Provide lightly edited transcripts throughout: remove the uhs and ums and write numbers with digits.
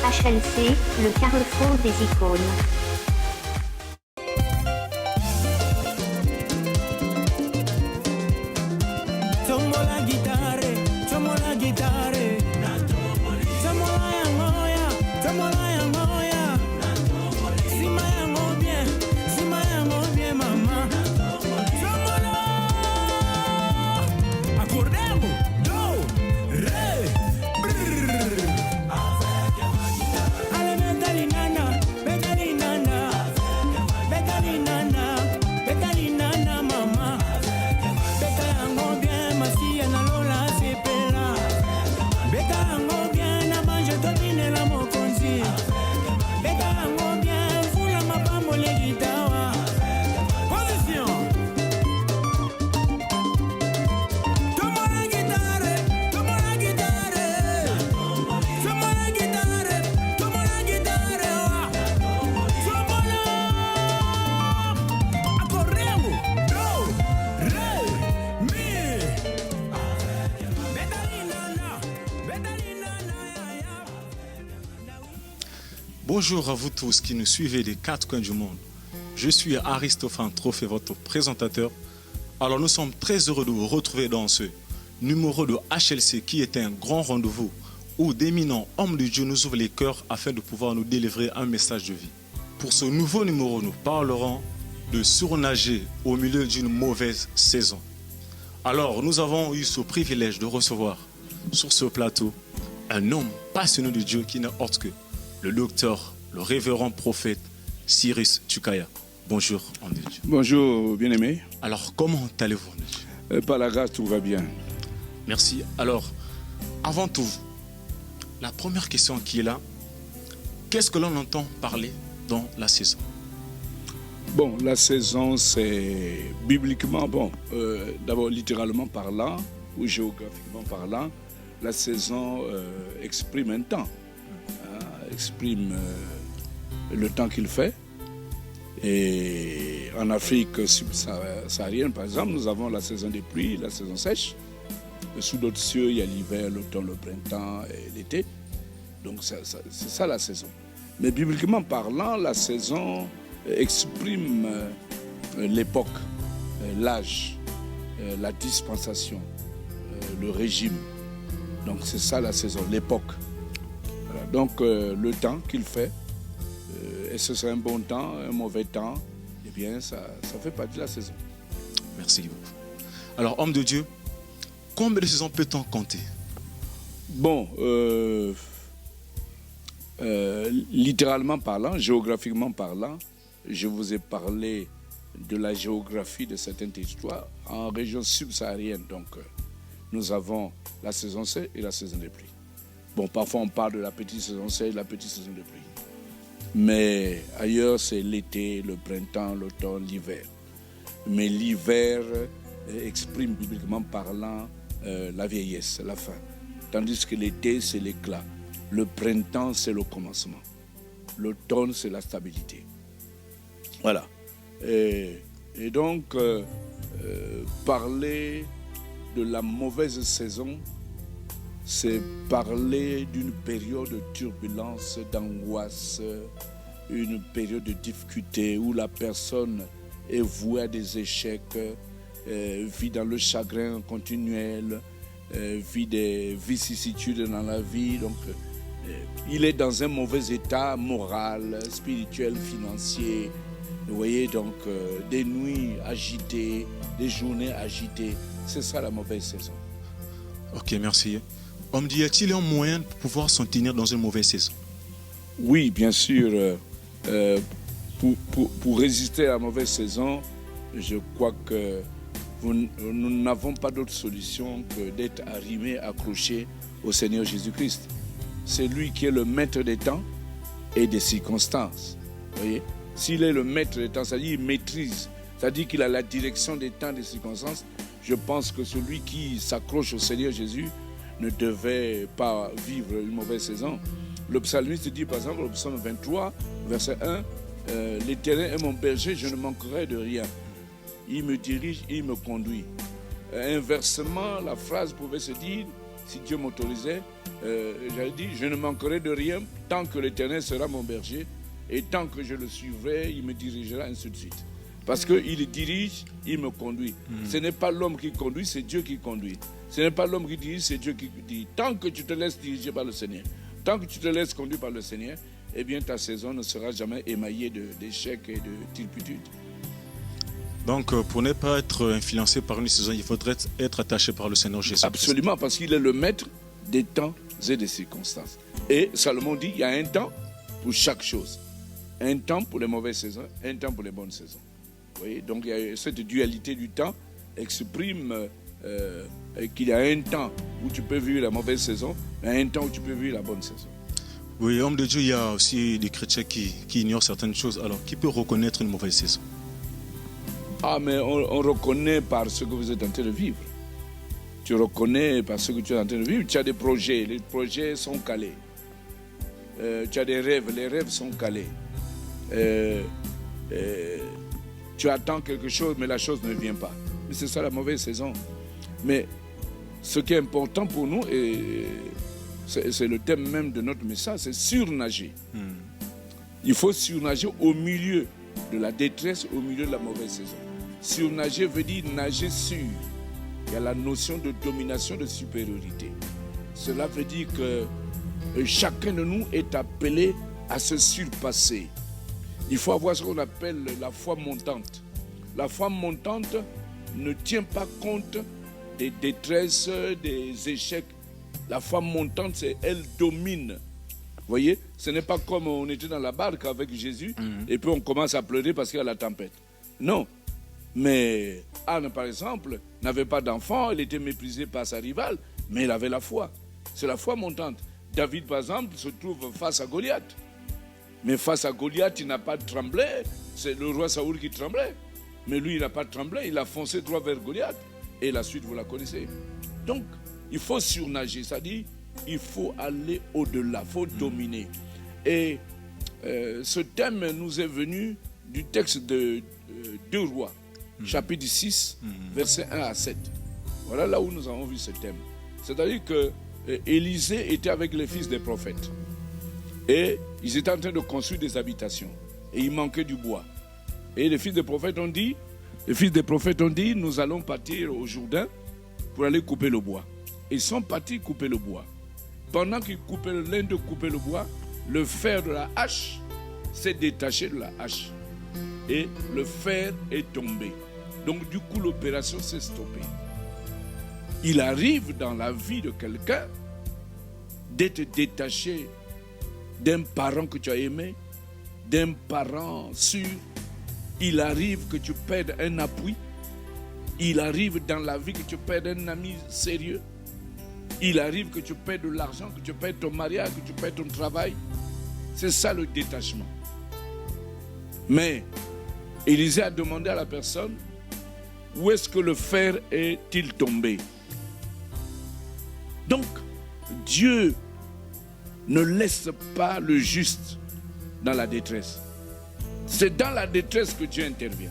HLC, le carrefour des icônes. Bonjour à vous tous qui nous suivez des quatre coins du monde. Je suis Aristophane Trophée, votre présentateur. Alors nous sommes très heureux de vous retrouver dans ce numéro de HLC qui est un grand rendez-vous où d'éminents hommes de Dieu nous ouvrent les cœurs afin de pouvoir nous délivrer un message de vie. Pour ce nouveau numéro, nous parlerons de surnager au milieu d'une mauvaise saison. Alors nous avons eu ce privilège de recevoir sur ce plateau un homme passionné de Dieu qui n'est autre que le docteur, le révérend prophète Cyrus Tukaya. Bonjour, homme de Dieu. Bonjour, bien-aimé. Alors, comment allez-vous, homme de Dieu? Par la grâce, tout va bien. Merci. Alors, avant tout, la première question qui est là, qu'est-ce que l'on entend parler dans la saison? Bon, la saison, c'est bibliquement, d'abord littéralement parlant, ou géographiquement parlant, la saison exprime un temps. Exprime le temps qu'il fait. Et en Afrique subsaharienne, par exemple, nous avons la saison des pluies, la saison sèche. Sous d'autres cieux, il y a l'hiver, l'automne, le printemps et l'été. Donc c'est ça la saison. Mais bibliquement parlant, la saison exprime l'époque, l'âge, la dispensation, le régime. Donc c'est ça la saison, l'époque. Donc le temps qu'il fait, est-ce que c'est un bon temps, un mauvais temps? Eh bien, ça fait partie de la saison. Merci beaucoup. Alors, homme de Dieu, combien de saisons peut-on compter? Bon, littéralement parlant, géographiquement parlant, je vous ai parlé de la géographie de certains territoires en région subsaharienne. Donc, nous avons la saison sèche et la saison des pluies. Bon, parfois on parle de la petite saison sèche, la petite saison de pluie. Mais ailleurs, c'est l'été, le printemps, l'automne, l'hiver. Mais l'hiver exprime bibliquement parlant la vieillesse, la fin. Tandis que l'été, c'est l'éclat. Le printemps, c'est le commencement. L'automne, c'est la stabilité. Voilà. Et donc, parler de la mauvaise saison, c'est parler d'une période de turbulence, d'angoisse, une période de difficulté où la personne est vouée à des échecs, vit dans le chagrin continuel, vit des vicissitudes dans la vie. Donc, il est dans un mauvais état moral, spirituel, financier. Vous voyez, donc, des nuits agitées, des journées agitées. C'est ça la mauvaise saison. Ok, merci. Homme, y a-t-il un moyen de pouvoir s'en tenir dans une mauvaise saison? Oui, bien sûr. Pour résister à la mauvaise saison, je crois que nous n'avons pas d'autre solution que d'être arrimés, accrochés au Seigneur Jésus-Christ. C'est lui qui est le maître des temps et des circonstances. Vous voyez? S'il est le maître des temps, c'est-à-dire qu'il maîtrise, c'est-à-dire qu'il a la direction des temps et des circonstances, je pense que celui qui s'accroche au Seigneur Jésus ne devait pas vivre une mauvaise saison. Le psalmiste dit par exemple au psaume 23, verset 1, « L'Éternel est mon berger, je ne manquerai de rien. Il me dirige, il me conduit. » Inversement, la phrase pouvait se dire si Dieu m'autorisait, j'avais dit, je ne manquerai de rien tant que l'Éternel sera mon berger et tant que je le suivrai, il me dirigera, ainsi de suite. Parce qu'il dirige, il me conduit. Ce n'est pas l'homme qui conduit, c'est Dieu qui conduit. Ce n'est pas l'homme qui dirige, c'est Dieu qui dit. Tant que tu te laisses diriger par le Seigneur, tant que tu te laisses conduire par le Seigneur, eh bien ta saison ne sera jamais émaillée d'échecs et de turpitudes. Donc, pour ne pas être influencé par une saison, il faudrait être attaché par le Seigneur Jésus. Absolument, parce qu'il est le maître des temps et des circonstances. Et Salomon dit, il y a un temps pour chaque chose. Un temps pour les mauvaises saisons, un temps pour les bonnes saisons. Vous voyez, donc il y a cette dualité du temps exprime qu'il y a un temps où tu peux vivre la mauvaise saison et un temps où tu peux vivre la bonne saison. Oui, homme de Dieu, il y a aussi des chrétiens qui ignorent certaines choses. Alors, qui peut reconnaître une mauvaise saison? Ah, mais on reconnaît par ce que vous êtes en train de vivre. Tu reconnais par ce que tu es en train de vivre. Tu as des projets, les projets sont calés. Tu as des rêves, les rêves sont calés. Tu attends quelque chose, mais la chose ne vient pas. Mais c'est ça la mauvaise saison. Mais ce qui est important pour nous, et c'est le thème même de notre message, c'est surnager. Il faut surnager au milieu de la détresse, au milieu de la mauvaise saison. Surnager veut dire nager sur. Il y a la notion de domination, de supériorité. Cela veut dire que chacun de nous est appelé à se surpasser. Il faut avoir ce qu'on appelle la foi montante. La foi montante ne tient pas compte des détresses, des échecs. La foi montante, elle domine. Vous voyez, ce n'est pas comme on était dans la barque avec Jésus et puis on commence à pleurer parce qu'il y a la tempête. Non. Mais Anne, par exemple, n'avait pas d'enfant, elle était méprisée par sa rivale, mais elle avait la foi. C'est la foi montante. David, par exemple, se trouve face à Goliath. Mais face à Goliath, il n'a pas tremblé. C'est le roi Saoul qui tremblait. Mais lui, il n'a pas tremblé. Il a foncé droit vers Goliath. Et la suite, vous la connaissez. Donc, il faut surnager. C'est-à-dire, il faut aller au-delà. Il faut dominer. Et ce thème nous est venu du texte de 2 Rois, chapitre 6, versets 1 à 7. Voilà là où nous avons vu ce thème. C'est-à-dire que Élisée était avec les fils des prophètes. Et ils étaient en train de construire des habitations. Et il manquait du bois. Et les fils des prophètes ont dit, nous allons partir au Jourdain pour aller couper le bois. Ils sont partis couper le bois. Pendant qu'ils coupaient, l'un de couper le bois, le fer de la hache s'est détaché de la hache. Et le fer est tombé. Donc du coup, l'opération s'est stoppée. Il arrive dans la vie de quelqu'un d'être détaché d'un parent que tu as aimé, d'un parent sûr. Il arrive que tu perdes un appui. Il arrive dans la vie que tu perdes un ami sérieux. Il arrive que tu perds de l'argent, que tu perds ton mariage, que tu perds ton travail. C'est ça le détachement. Mais Élisée a demandé à la personne, où est-ce que le fer est-il tombé? Donc, Dieu ne laisse pas le juste dans la détresse. C'est dans la détresse que Dieu intervient.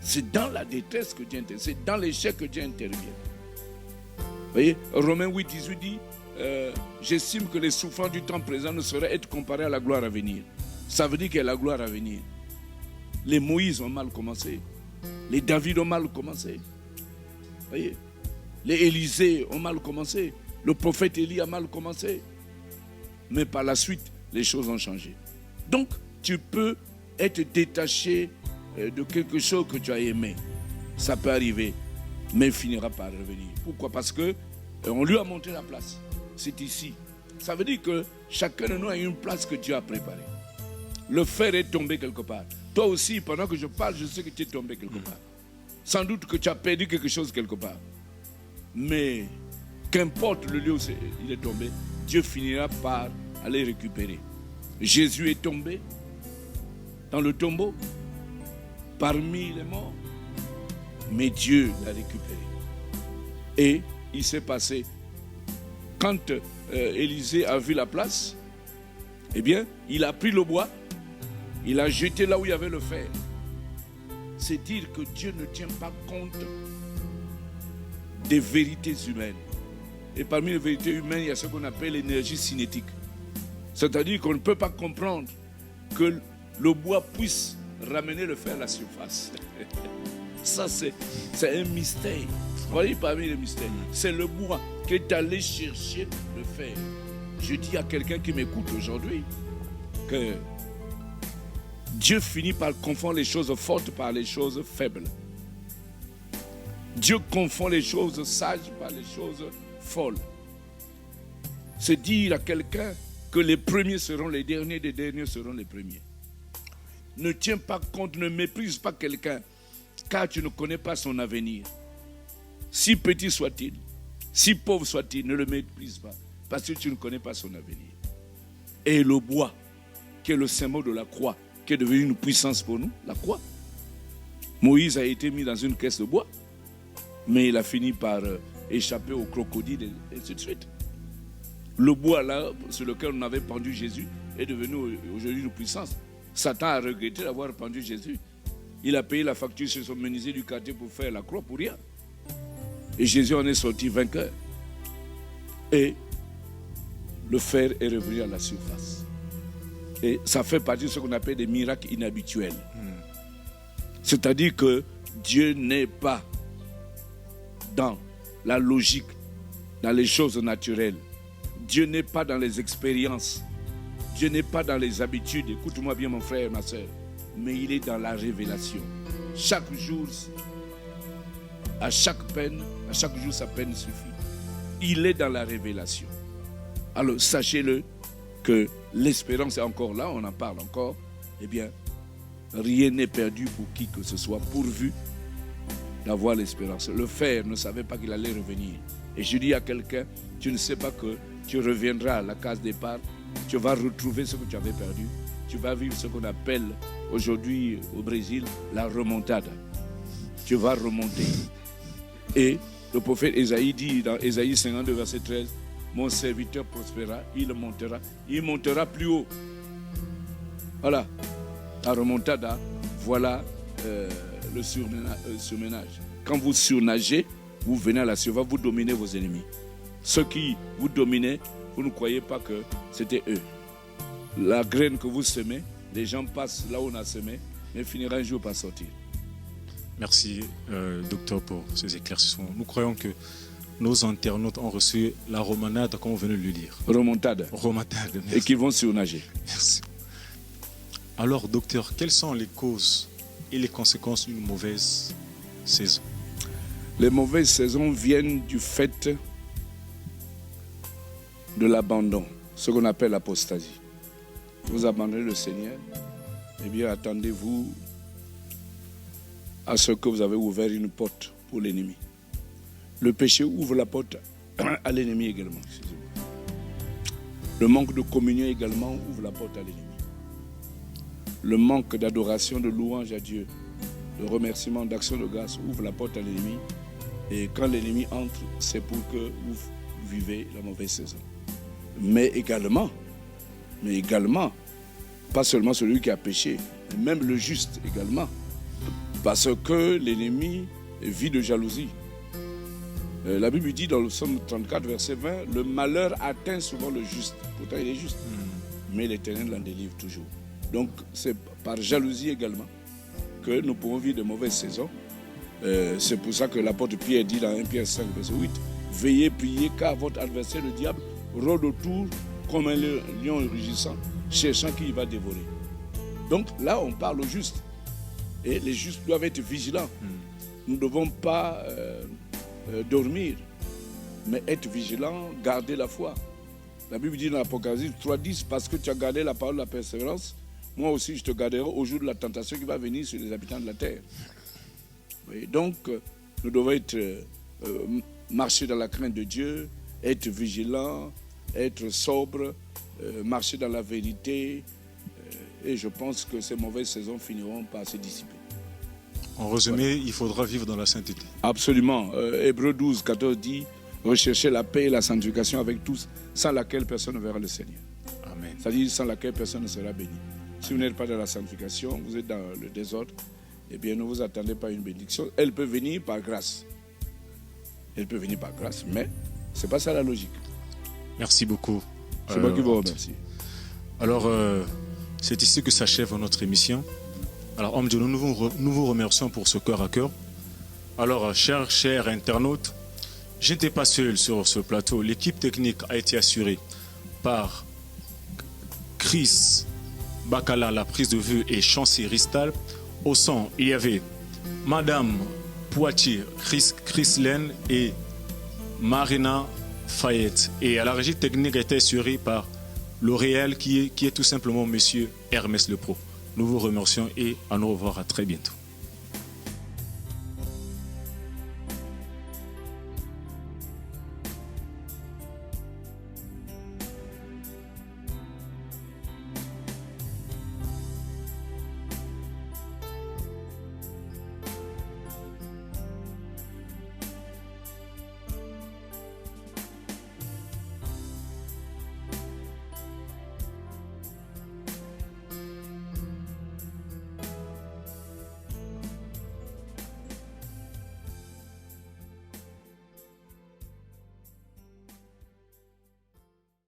C'est dans la détresse que Dieu intervient. C'est dans l'échec que Dieu intervient. Vous voyez, Romains 8, 18 dit, j'estime que les souffrances du temps présent ne sauraient être comparées à la gloire à venir. Ça veut dire qu'il y a la gloire à venir. Les Moïse ont mal commencé. Les David ont mal commencé. Vous voyez, les Élisée ont mal commencé. Le prophète Élie a mal commencé. Mais par la suite, les choses ont changé. Donc, tu peux être détaché de quelque chose que tu as aimé. Ça peut arriver, mais il finira par revenir. Pourquoi? Parce qu'on lui a montré la place. C'est ici. Ça veut dire que chacun de nous a une place que Dieu a préparée. Le fer est tombé quelque part. Toi aussi, pendant que je parle, je sais que tu es tombé quelque part. Sans doute que tu as perdu quelque chose quelque part. Mais qu'importe le lieu où il est tombé, Dieu finira par aller récupérer. Jésus est tombé dans le tombeau, parmi les morts, mais Dieu l'a récupéré. Et il s'est passé, quand Élisée a vu la place, eh bien, il a pris le bois, il a jeté là où il y avait le fer. C'est dire que Dieu ne tient pas compte des vérités humaines. Et parmi les vérités humaines, il y a ce qu'on appelle l'énergie cinétique. C'est-à-dire qu'on ne peut pas comprendre que le bois puisse ramener le fer à la surface. Ça, c'est un mystère. Vous voyez, parmi les mystères, c'est le bois qui est allé chercher le fer. Je dis à quelqu'un qui m'écoute aujourd'hui que Dieu finit par confondre les choses fortes par les choses faibles. Dieu confond les choses sages par les choses folles. C'est dire à quelqu'un que les premiers seront les derniers seront les premiers. Ne tiens pas compte, ne méprise pas quelqu'un, car tu ne connais pas son avenir. Si petit soit-il, si pauvre soit-il, ne le méprise pas, parce que tu ne connais pas son avenir. Et le bois, qui est le symbole de la croix, qui est devenu une puissance pour nous, la croix. Moïse a été mis dans une caisse de bois, mais il a fini par échapper au crocodile et ainsi de suite. Le bois là, sur lequel on avait pendu Jésus, est devenu aujourd'hui une puissance. Satan a regretté d'avoir pendu Jésus. Il a payé la facture sur son menuisier du quartier pour faire la croix pour rien. Et Jésus en est sorti vainqueur. Et le fer est revenu à la surface. Et ça fait partie de ce qu'on appelle des miracles inhabituels. C'est-à-dire que Dieu n'est pas dans la logique, dans les choses naturelles. Dieu n'est pas dans les expériences. Dieu n'est pas dans les habitudes. Écoute-moi bien, mon frère et ma soeur. Mais il est dans la révélation. Chaque jour, à chaque jour, sa peine suffit. Il est dans la révélation. Alors, sachez-le que l'espérance est encore là, on en parle encore. Eh bien, rien n'est perdu pour qui que ce soit, pourvu d'avoir l'espérance. Le fer ne savait pas qu'il allait revenir. Et je dis à quelqu'un, tu ne sais pas que tu reviendras à la case départ, tu vas retrouver ce que tu avais perdu. Tu vas vivre ce qu'on appelle aujourd'hui au Brésil la remontada. Tu vas remonter. Et le prophète Ésaïe dit dans Ésaïe 52, verset 13, mon serviteur prospérera, il montera plus haut. Voilà, la remontada, voilà le surménage. Quand vous surnagez, vous venez à la surface, vous dominez vos ennemis. Ceux qui vous dominaient, vous ne croyez pas que c'était eux. La graine que vous semez, les gens passent là où on a semé, mais finira un jour par sortir. Merci, docteur, pour ces éclaircissements. Nous croyons que nos internautes ont reçu la romanade, comme on venait de le dire. Remontada. Remontada, merci. Et qui vont surnager. Merci. Alors, docteur, quelles sont les causes et les conséquences d'une mauvaise saison? Les mauvaises saisons viennent du fait de l'abandon, ce qu'on appelle l'apostasie. Vous abandonnez le Seigneur, eh bien attendez-vous à ce que vous avez ouvert une porte pour l'ennemi. Le péché ouvre la porte à l'ennemi également. Le manque de communion également ouvre la porte à l'ennemi. Le manque d'adoration, de louange à Dieu, de remerciement, d'action de grâce ouvre la porte à l'ennemi. Et quand l'ennemi entre, c'est pour que vous vivez la mauvaise saison. Mais également, pas seulement celui qui a péché, mais même le juste également. Parce que l'ennemi vit de jalousie. La Bible dit dans le psaume 34, verset 20, le malheur atteint souvent le juste. Pourtant, il est juste. Mais l'Éternel l'en délivre toujours. Donc, c'est par jalousie également que nous pouvons vivre de mauvaises saisons. C'est pour ça que l'apôtre Pierre dit dans 1 Pierre 5, verset 8, veillez, priez, car votre adversaire, le diable, rôde autour comme un lion rugissant, cherchant qui il va dévorer. Donc là, on parle au juste. Et les justes doivent être vigilants. Nous ne devons pas dormir, mais être vigilants, garder la foi. La Bible dit dans l'Apocalypse 3.10, parce que tu as gardé la parole de la persévérance, moi aussi je te garderai au jour de la tentation qui va venir sur les habitants de la terre. Oui, donc, nous devons marcher dans la crainte de Dieu, être vigilants, être sobres, marcher dans la vérité. Et je pense que ces mauvaises saisons finiront par se dissiper. En résumé, il faudra vivre dans la sainteté. Absolument. Hébreux 12, 14 dit, recherchez la paix et la sanctification avec tous, sans laquelle personne ne verra le Seigneur. Amen. C'est-à-dire sans laquelle personne ne sera béni. Si vous n'êtes pas dans la sanctification, vous êtes dans le désordre, eh bien ne vous attendez pas à une bénédiction. Elle peut venir par grâce. Elle peut venir par grâce, mais C'est pas ça la logique. Merci beaucoup. C'est moi qui vous remercie. Alors, c'est ici que s'achève notre émission. Alors, Om Dieu, nous vous remercions pour ce cœur à cœur. Alors, chers internautes, je n'étais pas seul sur ce plateau. L'équipe technique a été assurée par Chris Bacala, la prise de vue, et Chancy Ristal. Au son, il y avait Madame Poitiers, Chris Len et Marina Fayette. Et à la régie technique a été assurée par L'Oréal qui est tout simplement Monsieur Hermès Le Pro. Nous vous remercions et à nous revoir à très bientôt.